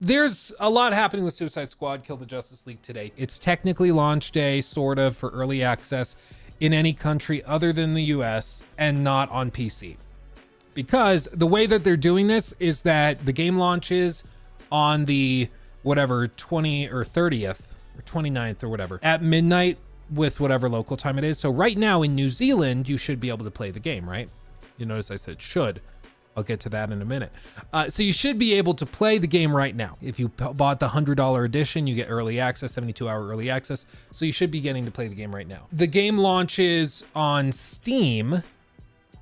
There's a lot happening with Suicide Squad Kill the Justice League today. It's technically launch day, sort of, for early access in any country other than the US and not on PC. Because the way that they're doing this is that the game launches on the whatever 20 or 30th or 29th or whatever at midnight with whatever local time it is. So right now in New Zealand, you should be able to play the game, right? You notice I said should. I'll get to that in a minute. So you should be able to play the game right now. If you bought the $100 edition, you get early access, 72-hour early access. So you should be getting to play the game right now. The game launches on Steam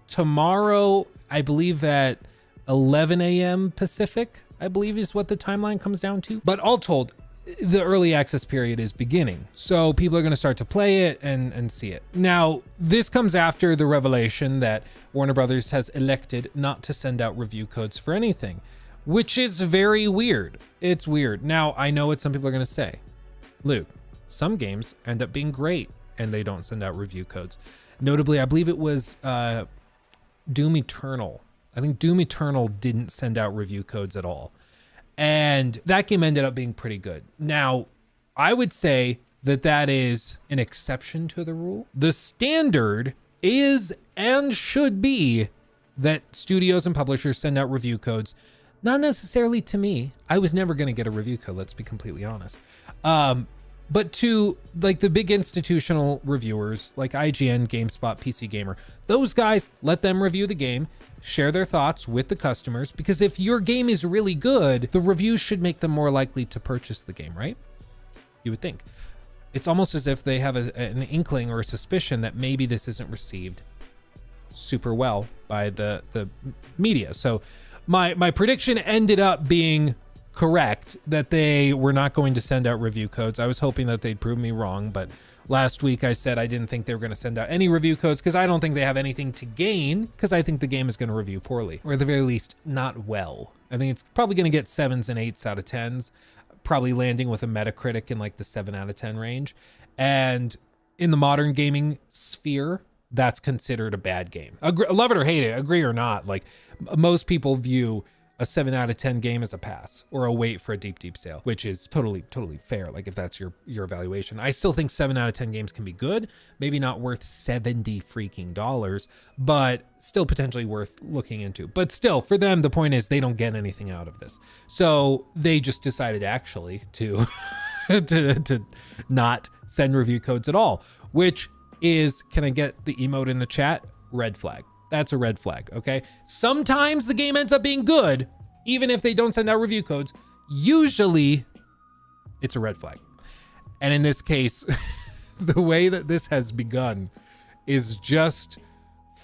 tomorrow, I believe at 11 a.m. Pacific, I believe is what the timeline comes down to. But all told, the early access period is beginning. So people are going to start to play it and see it. Now, this comes after the revelation that Warner Brothers has elected not to send out review codes for anything, which is very weird. It's weird. Now, I know what some people are going to say. Luke, some games end up being great and they don't send out review codes. Notably, I believe it was Doom Eternal. I think Doom Eternal didn't send out review codes at all. And that game ended up being pretty good. Now, I would say that that is an exception to the rule. The standard is and should be that studios and publishers send out review codes. Not necessarily to me. I was never going to get a review code, let's be completely honest. But to like the big institutional reviewers like IGN, GameSpot, PC Gamer, those guys, let them review the game, share their thoughts with the customers, because if your game is really good, the reviews should make them more likely to purchase the game, right? You would think. It's almost as if they have an inkling or a suspicion that maybe this isn't received super well by the media. So my prediction ended up being correct, that they were not going to send out review codes. I was hoping that they'd prove me wrong, but last week I said I didn't think they were going to send out any review codes because I don't think they have anything to gain, because I think the game is going to review poorly, or at the very least not well. I think it's probably going to get 7s and 8s out of 10s, probably landing with a Metacritic in like the 7 out of 10 range. And in the modern gaming sphere, that's considered a bad game. Love it or hate it, agree or not, like most people view a 7 out of 10 game as a pass or a wait for a deep sale, which is totally fair. Like if that's your evaluation. I still think 7 out of 10 games can be good, maybe not worth $70 freaking dollars, but still potentially worth looking into. But still, for them, the point is they don't get anything out of this. So they just decided actually to to not send review codes at all, which is, can I get the emote in the chat? Red flag. That's a red flag, okay? Sometimes the game ends up being good, even if they don't send out review codes. Usually, it's a red flag. And in this case, the way that this has begun is just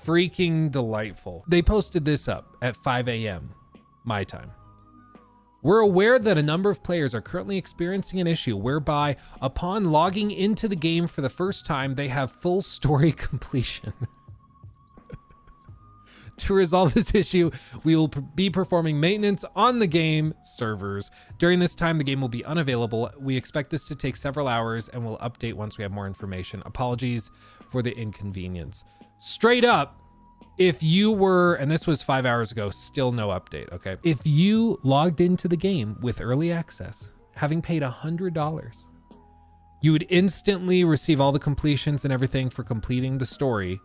freaking delightful. They posted this up at 5 a.m. my time. We're aware that a number of players are currently experiencing an issue whereby upon logging into the game for the first time, they have full story completion. To resolve this issue, we will be performing maintenance on the game servers. During this time, the game will be unavailable. We expect this to take several hours and we'll update once we have more information. Apologies for the inconvenience. Straight up, if you were, and this was 5 hours ago, still no update, okay? If you logged into the game with early access, having paid $100, you would instantly receive all the completions and everything for completing the story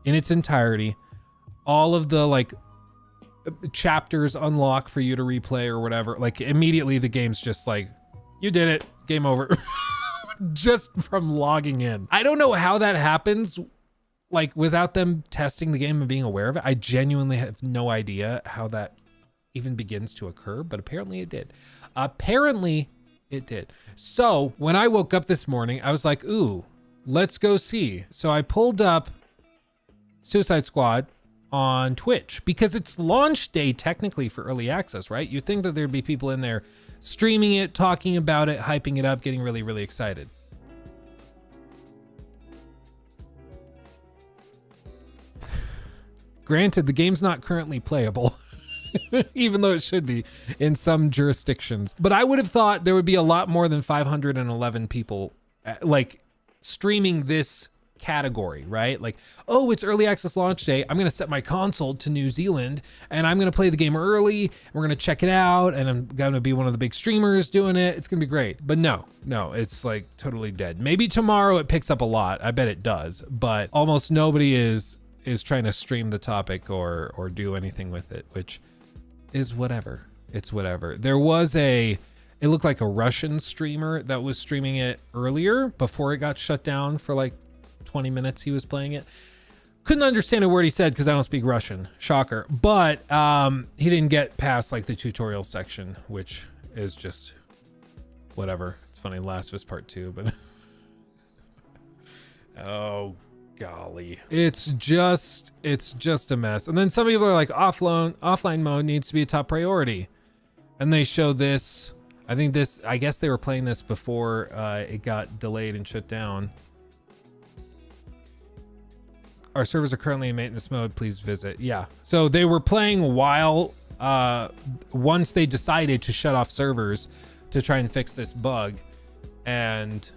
in its entirety. All of the like chapters unlock for you to replay or whatever. Like immediately the game's just like, you did it, game over. Just from logging in. I don't know how that happens, like without them testing the game and being aware of it. I genuinely have no idea how that even begins to occur, but apparently it did. Apparently it did. So when I woke up this morning, I was like, ooh, let's go see. So I pulled up Suicide Squad on Twitch because it's launch day technically for early access, right? You'd think that there'd be people in there streaming it, talking about it, hyping it up, getting really excited. Granted, the game's not currently playable, even though it should be in some jurisdictions. But I would have thought there would be a lot more than 511 people like streaming this category, right? Like, oh, it's early access launch day. I'm going to set my console to New Zealand and I'm going to play the game early. We're going to check it out and I'm going to be one of the big streamers doing it. It's going to be great. But no, it's like totally dead. Maybe tomorrow it picks up a lot. I bet it does, but almost nobody is trying to stream the topic or do anything with it, which is whatever. It's whatever. There was it looked like a Russian streamer that was streaming it earlier before it got shut down for like 20 minutes. He was playing it. Couldn't understand a word he said because I don't speak Russian. Shocker. But he didn't get past like the tutorial section, which is just whatever. It's funny. Last of Us Part 2, but oh golly. It's just a mess. And then some people are like offline mode needs to be a top priority. And they show this. I guess they were playing this before it got delayed and shut down. Our servers are currently in maintenance mode. Please visit. Yeah. So they were playing while once they decided to shut off servers to try and fix this bug. And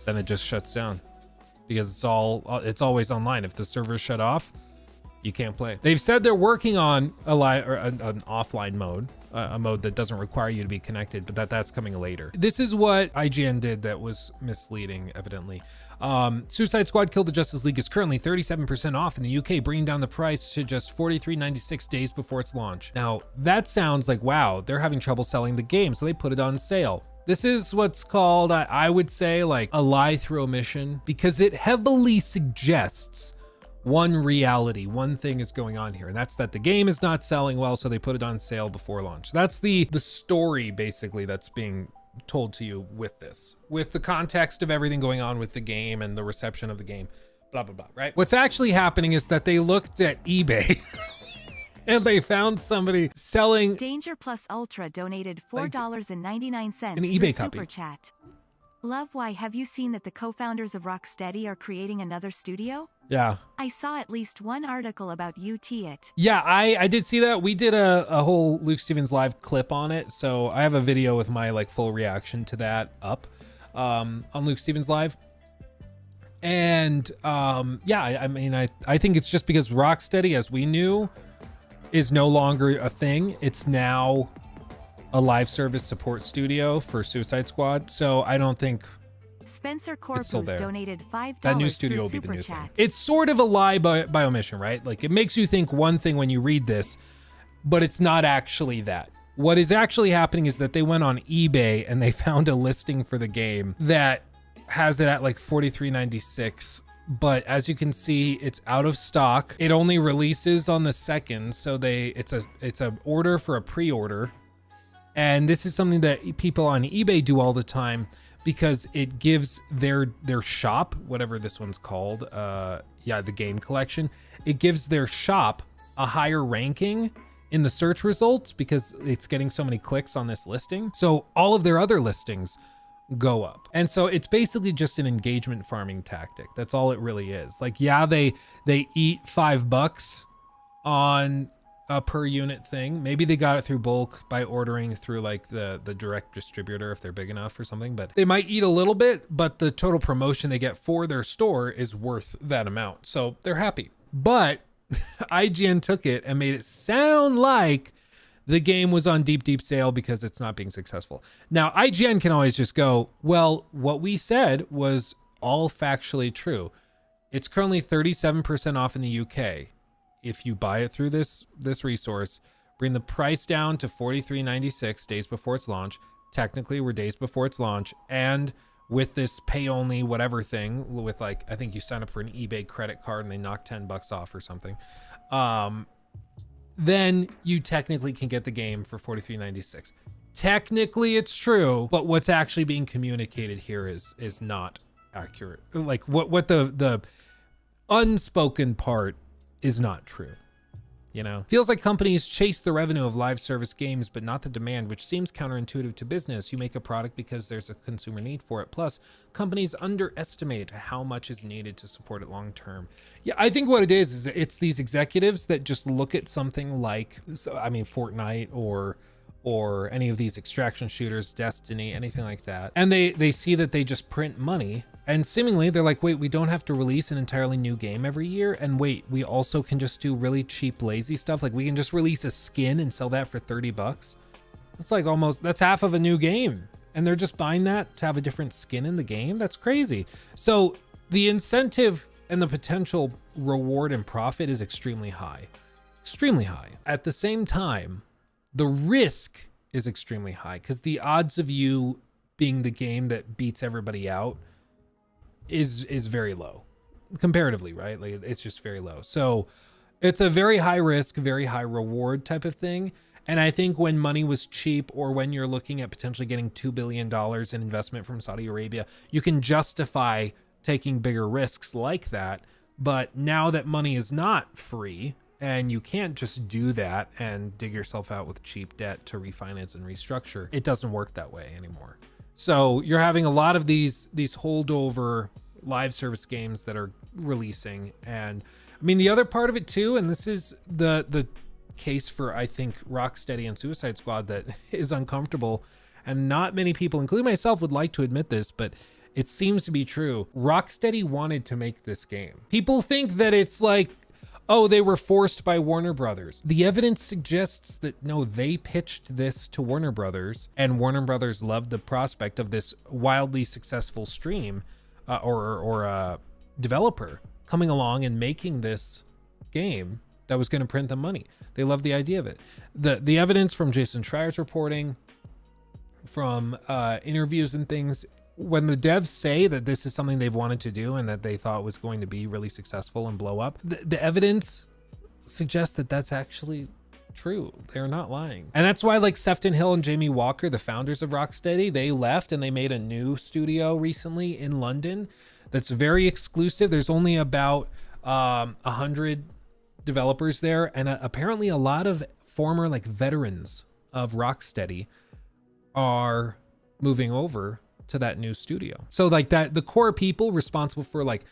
then it just shuts down because it's always online. If the servers shut off, you can't play. They've said they're working on an offline mode, a mode that doesn't require you to be connected, but that's coming later. This is what IGN did that was misleading, evidently. Suicide Squad Kill the Justice League is currently 37% off in the UK, bringing down the price to just $43.96 days before its launch. Now, that sounds like, wow, they're having trouble selling the game, so they put it on sale. This is what's called, I would say, like a lie through omission, because it heavily suggests one reality, one thing is going on here, and that's that the game is not selling well, so they put it on sale before launch. That's the story basically that's being told to you with this, with the context of everything going on with the game and the reception of the game, blah, blah, blah, right? What's actually happening is that they looked at eBay and they found somebody selling. Danger Plus Ultra donated $4.99 an eBay copy. Super chat. Love, why have you seen that the co-founders of Rocksteady are creating another studio? Yeah. I saw at least one article about it. Yeah, I did see that. We did a whole Luke Stevens live clip on it. So I have a video with my like full reaction to that up on Luke Stevens live. And yeah, I mean, I think it's just because Rocksteady, as we knew, is no longer a thing. It's now a live service support studio for Suicide Squad. So I don't think Spencer Corbus donated $5. That new studio will be the new thing. It's sort of a lie by omission, right? Like it makes you think one thing when you read this, but it's not actually that. What is actually happening is that they went on eBay and they found a listing for the game that has it at like $43.96. But as you can see, it's out of stock. It only releases on the 2nd. So it's a order for a pre-order. And this is something that people on eBay do all the time because it gives their shop, whatever this one's called, yeah, the game collection, it gives their shop a higher ranking in the search results because it's getting so many clicks on this listing. So all of their other listings go up. And so it's basically just an engagement farming tactic. That's all it really is. Like, yeah, they eat $5 on a per unit thing. Maybe they got it through bulk by ordering through like the direct distributor if they're big enough or something, but they might eat a little bit, but the total promotion they get for their store is worth that amount. So they're happy. But IGN took it and made it sound like the game was on deep sale because it's not being successful. Now, IGN can always just go, well, what we said was all factually true. It's currently 37% off in the UK. If you buy it through this resource, bring the price down to $43.96 days before its launch. Technically, we're days before its launch. And with this pay only whatever thing, with like, I think you sign up for an eBay credit card and they knock $10 off or something. Then you technically can get the game for $43.96. Technically it's true, but what's actually being communicated here is not accurate. Like what the unspoken part is not true. You know, feels like companies chase the revenue of live service games, but not the demand, which seems counterintuitive to business. You make a product because there's a consumer need for it. Plus, companies underestimate how much is needed to support it long term. Yeah, I think what it is it's these executives that just look at something like, I mean, Fortnite or or any of these extraction shooters, Destiny, anything like that. And they see that they just print money, and seemingly they're like, wait, we don't have to release an entirely new game every year. And wait, we also can just do really cheap, lazy stuff. Like we can just release a skin and sell that for $30. It's like that's half of a new game. And they're just buying that to have a different skin in the game. That's crazy. So the incentive and the potential reward and profit is extremely high. Extremely high. At the same time, the risk is extremely high because the odds of you being the game that beats everybody out is very low comparatively, right? Like it's just very low. So it's a very high risk, very high reward type of thing. And I think when money was cheap, or when you're looking at potentially getting $2 billion in investment from Saudi Arabia, you can justify taking bigger risks like that. But now that money is not free, and you can't just do that and dig yourself out with cheap debt to refinance and restructure, it doesn't work that way anymore. So you're having a lot of these holdover live service games that are releasing. And I mean, the other part of it too, and this is the case for, I think, Rocksteady and Suicide Squad that is uncomfortable, and not many people, including myself, would like to admit this, but it seems to be true. Rocksteady wanted to make this game. People think that it's like, oh, they were forced by Warner Brothers. The evidence suggests that no, they pitched this to Warner Brothers, and Warner Brothers loved the prospect of this wildly successful stream or developer coming along and making this game that was going to print them money. They loved the idea of it. The evidence from Jason Schreier's reporting, from interviews and things, when the devs say that this is something they've wanted to do and that they thought was going to be really successful and blow up, the evidence suggests that that's actually true. They're not lying. And that's why, like, Sefton Hill and Jamie Walker, the founders of Rocksteady, they left and they made a new studio recently in London that's very exclusive. There's only about 100 developers there, and apparently a lot of former, like, veterans of Rocksteady are moving over to that new studio. So like that, the core people responsible for like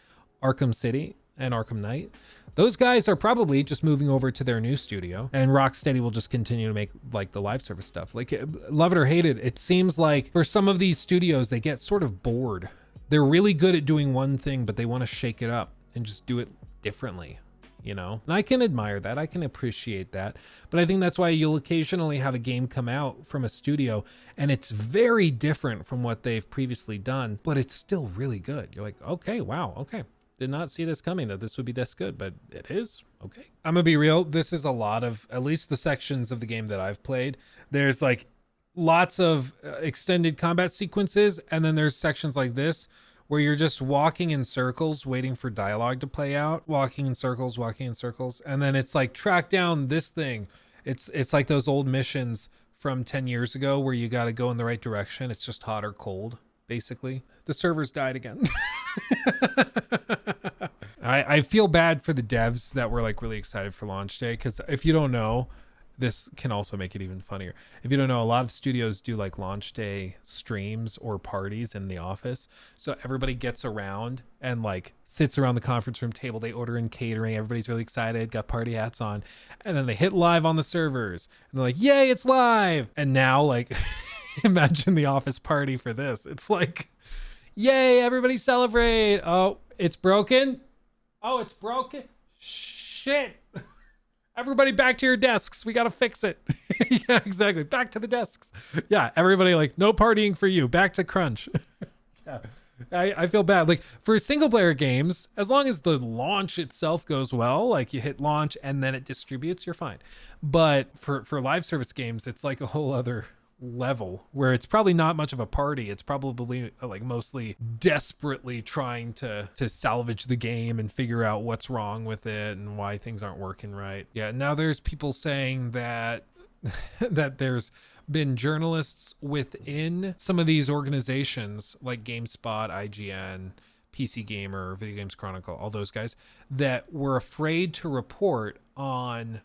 Arkham City and Arkham Knight, those guys are probably just moving over to their new studio, and Rocksteady will just continue to make like the live service stuff. Like, love it or hate it, it seems like for some of these studios, they get sort of bored. They're really good at doing one thing, but they want to shake it up and just do it differently, you know? And I can admire that. I can appreciate that. But I think that's why you'll occasionally have a game come out from a studio and it's very different from what they've previously done, but it's still really good. You're like, okay, wow, okay. Did not see this coming, that this would be this good, but it is. Okay. I'm gonna be real. This is a lot of, at least the sections of the game that I've played, there's like lots of extended combat sequences. And then there's sections like this where you're just walking in circles, waiting for dialogue to play out, walking in circles. And then it's like, track down this thing. It's like those old missions from 10 years ago where you got to go in the right direction. It's just hot or cold, basically. The servers died again. I feel bad for the devs that were like really excited for launch day, because if you don't know, this can also make it even funnier. If you don't know, a lot of studios do like launch day streams or parties in the office. So everybody gets around and like sits around the conference room table. They order in catering. Everybody's really excited, got party hats on. And then they hit live on the servers. And they're like, yay, it's live. And now, like, imagine the office party for this. It's like, yay, everybody celebrate. Oh, it's broken. Oh, it's broken. Shit. Everybody back to your desks. We got to fix it. Yeah, exactly. Back to the desks. Yeah, everybody like, no partying for you. Back to crunch. Yeah, I feel bad. Like for single player games, as long as the launch itself goes well, like you hit launch and then it distributes, you're fine. But for live service games, it's like a whole other level where it's probably not much of a party. It's probably like mostly desperately trying to salvage the game and figure out what's wrong with it and why things aren't working right. Yeah, now there's people saying that that there's been journalists within some of these organizations like GameSpot, IGN, PC Gamer, Video Games Chronicle, all those guys that were afraid to report on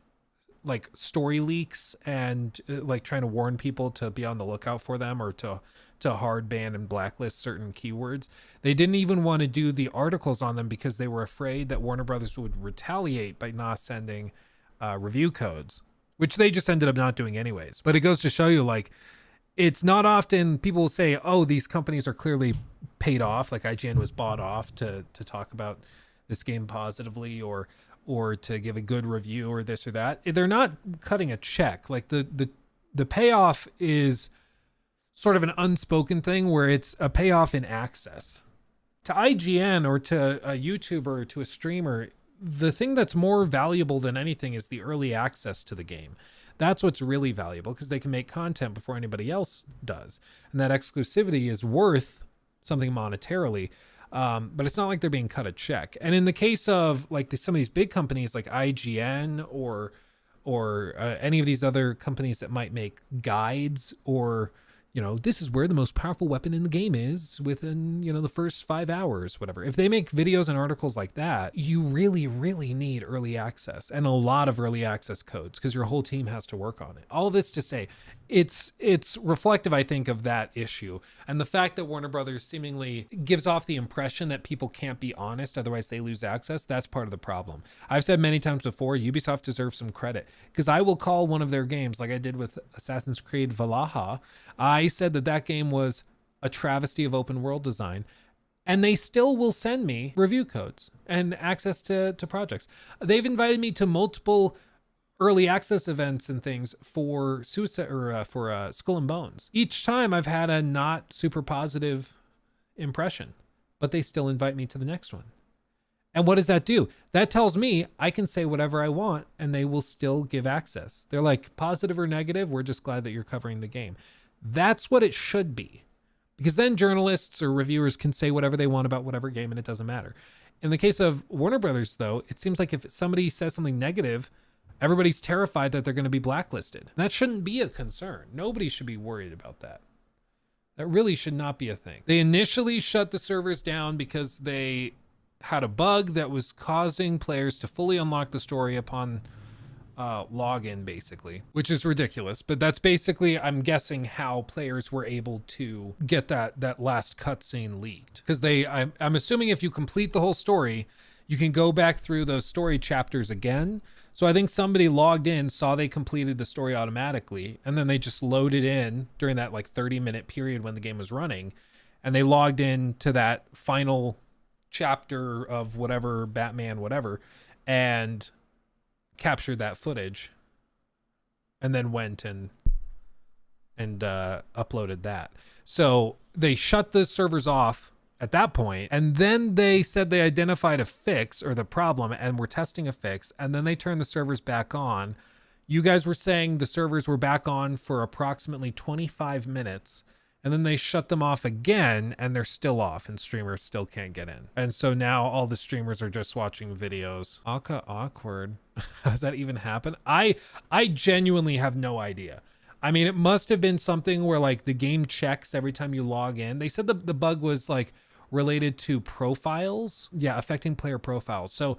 like story leaks and like trying to warn people to be on the lookout for them or to hard ban and blacklist certain keywords. They didn't even want to do the articles on them because they were afraid that Warner Brothers would retaliate by not sending review codes which they just ended up not doing anyways. But it goes to show you, like, it's not often people will say, oh, these companies are clearly paid off, like IGN was bought off to talk about this game positively, or to give a good review or this or that. They're not cutting a check. Like the payoff is sort of an unspoken thing where it's a payoff in access. To IGN or to a YouTuber or to a streamer, the thing that's more valuable than anything is the early access to the game. That's what's really valuable, because they can make content before anybody else does. And that exclusivity is worth something monetarily. But it's not like they're being cut a check. And in the case of like some of these big companies like IGN or any of these other companies that might make guides, or, you know, this is where the most powerful weapon in the game is within, you know, the first 5 hours, whatever. If they make videos and articles like that, you really, really need early access and a lot of early access codes, because your whole team has to work on it. All of this to say, it's reflective, I think, of that issue. And the fact that Warner Brothers seemingly gives off the impression that people can't be honest, otherwise they lose access, that's part of the problem. I've said many times before, Ubisoft deserves some credit, because I will call one of their games, like I did with Assassin's Creed Valhalla, I said that game was a travesty of open world design, and they still will send me review codes and access to projects. They've invited me to multiple early access events and things for Suicide or for Skull and Bones. Each time I've had a not super positive impression, but they still invite me to the next one. And what does that do? That tells me I can say whatever I want and they will still give access. They're like, positive or negative, we're just glad that you're covering the game. That's what it should be, because then journalists or reviewers can say whatever they want about whatever game and it doesn't matter. In the case of Warner Brothers, though, it seems like if somebody says something negative, everybody's terrified that they're going to be blacklisted. That shouldn't be a concern. Nobody should be worried about that. That really should not be a thing. They initially shut the servers down because they had a bug that was causing players to fully unlock the story upon login, basically, which is ridiculous. But that's basically, I'm guessing, how players were able to get that last cutscene leaked. Because I'm assuming if you complete the whole story, you can go back through those story chapters again. So I think somebody logged in, saw they completed the story automatically, and then they just loaded in during that like 30-minute period when the game was running, and they logged in to that final chapter of whatever Batman whatever and captured that footage, and then went and uploaded that. So they shut the servers off at that point, and then they said they identified a fix or the problem and were testing a fix, and then they turned the servers back on. You guys were saying the servers were back on for approximately 25 minutes, and then they shut them off again, and they're still off, and streamers still can't get in. And so now all the streamers are just watching videos. Awkward. Does that even happen? I genuinely have no idea. I mean, it must have been something where like the game checks every time you log in. They said the bug was like related to profiles. Yeah, affecting player profiles. So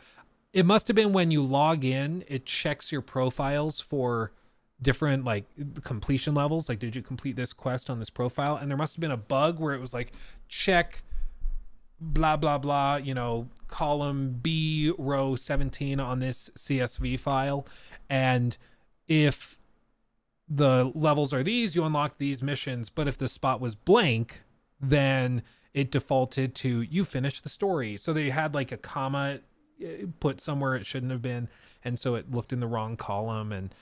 it must have been when you log in, it checks your profiles for different like completion levels. Like, did you complete this quest on this profile? And there must have been a bug where it was like, check blah, blah, blah, you know, column B, row 17 on this CSV file. And if the levels are these, you unlock these missions. But if the spot was blank, then it defaulted to you finish the story. So they had like a comma put somewhere it shouldn't have been, and so it looked in the wrong column and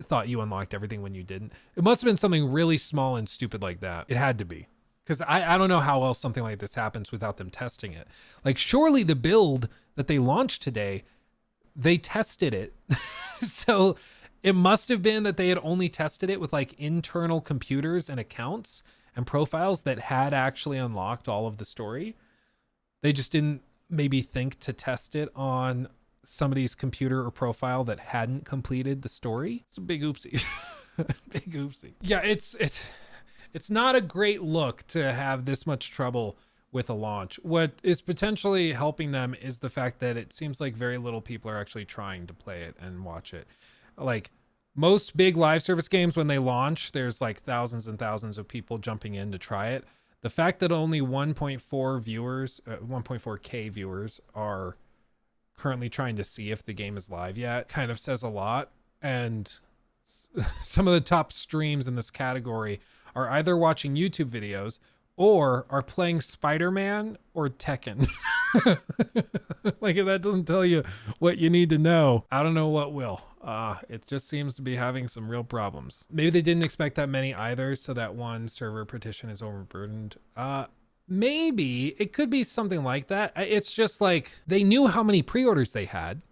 thought you unlocked everything when you didn't. It must have been something really small and stupid like that. It had to be, because I don't know how else something like this happens without them testing it. Like, surely the build that they launched today, they tested it. So it must have been that they had only tested it with like internal computers and accounts and profiles that had actually unlocked all of the story. They just didn't maybe think to test it on somebody's computer or profile that hadn't completed the story. It's a big oopsie. Big oopsie. Yeah, it's not a great look to have this much trouble with a launch. What is potentially helping them is the fact that it seems like very little people are actually trying to play it and watch it. Like, most big live service games, when they launch, there's like thousands and thousands of people jumping in to try it. The fact that only 1.4K viewers are currently trying to see if the game is live yet kind of says a lot. And some of the top streams in this category are either watching YouTube videos or are playing Spider-Man or Tekken. Like, if that doesn't tell you what you need to know, I don't know what will. It just seems to be having some real problems. Maybe they didn't expect that many either, so that one server partition is overburdened. Maybe it could be something like that. It's just like they knew how many pre-orders they had.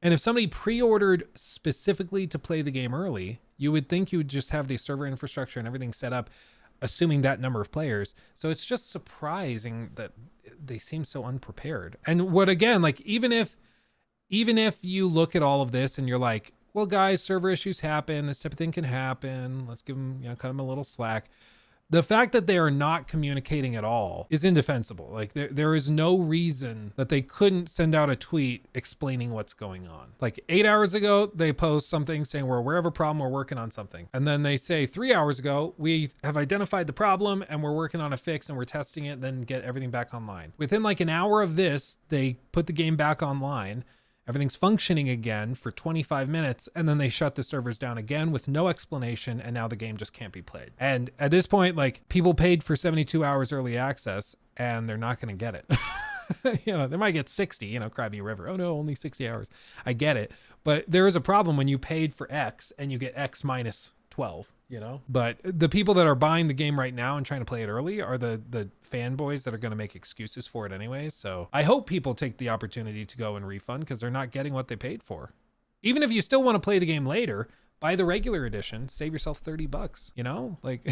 And if somebody pre-ordered specifically to play the game early, you would think you would just have the server infrastructure and everything set up, assuming that number of players. So it's just surprising that they seem so unprepared. And what, again, like, even if you look at all of this and you're like, well, guys, server issues happen, this type of thing can happen, let's give them, cut them a little slack. The fact that they are not communicating at all is indefensible. Like, there is no reason that they couldn't send out a tweet explaining what's going on. Like 8 hours ago, they post something saying we're aware of a problem, we're working on something. And then they say 3 hours ago, we have identified the problem and we're working on a fix and we're testing it, then get everything back online. Within like an hour of this, they put the game back online. Everything's functioning again for 25 minutes, and then they shut the servers down again with no explanation, and now the game just can't be played. And at this point, like, people paid for 72 hours early access, and they're not going to get it. They might get 60, Crybaby River. Oh no, only 60 hours. I get it. But there is a problem when you paid for X and you get X minus 12, But the people that are buying the game right now and trying to play it early are the fanboys that are going to make excuses for it anyway. So I hope people take the opportunity to go and refund, because they're not getting what they paid for. Even if you still want to play the game later, buy the regular edition, save yourself $30, like,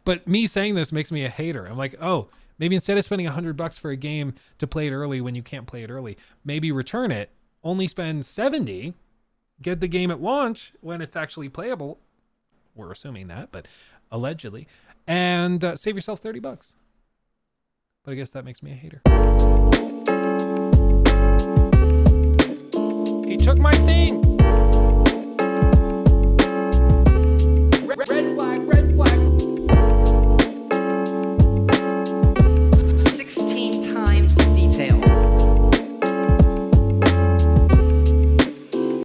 but me saying this makes me a hater. I'm like, oh, maybe instead of spending $100 for a game to play it early when you can't play it early, maybe return it, only spend 70, get the game at launch when it's actually playable. We're assuming that, but allegedly, and save yourself $30. But I guess that makes me a hater. He took my thing.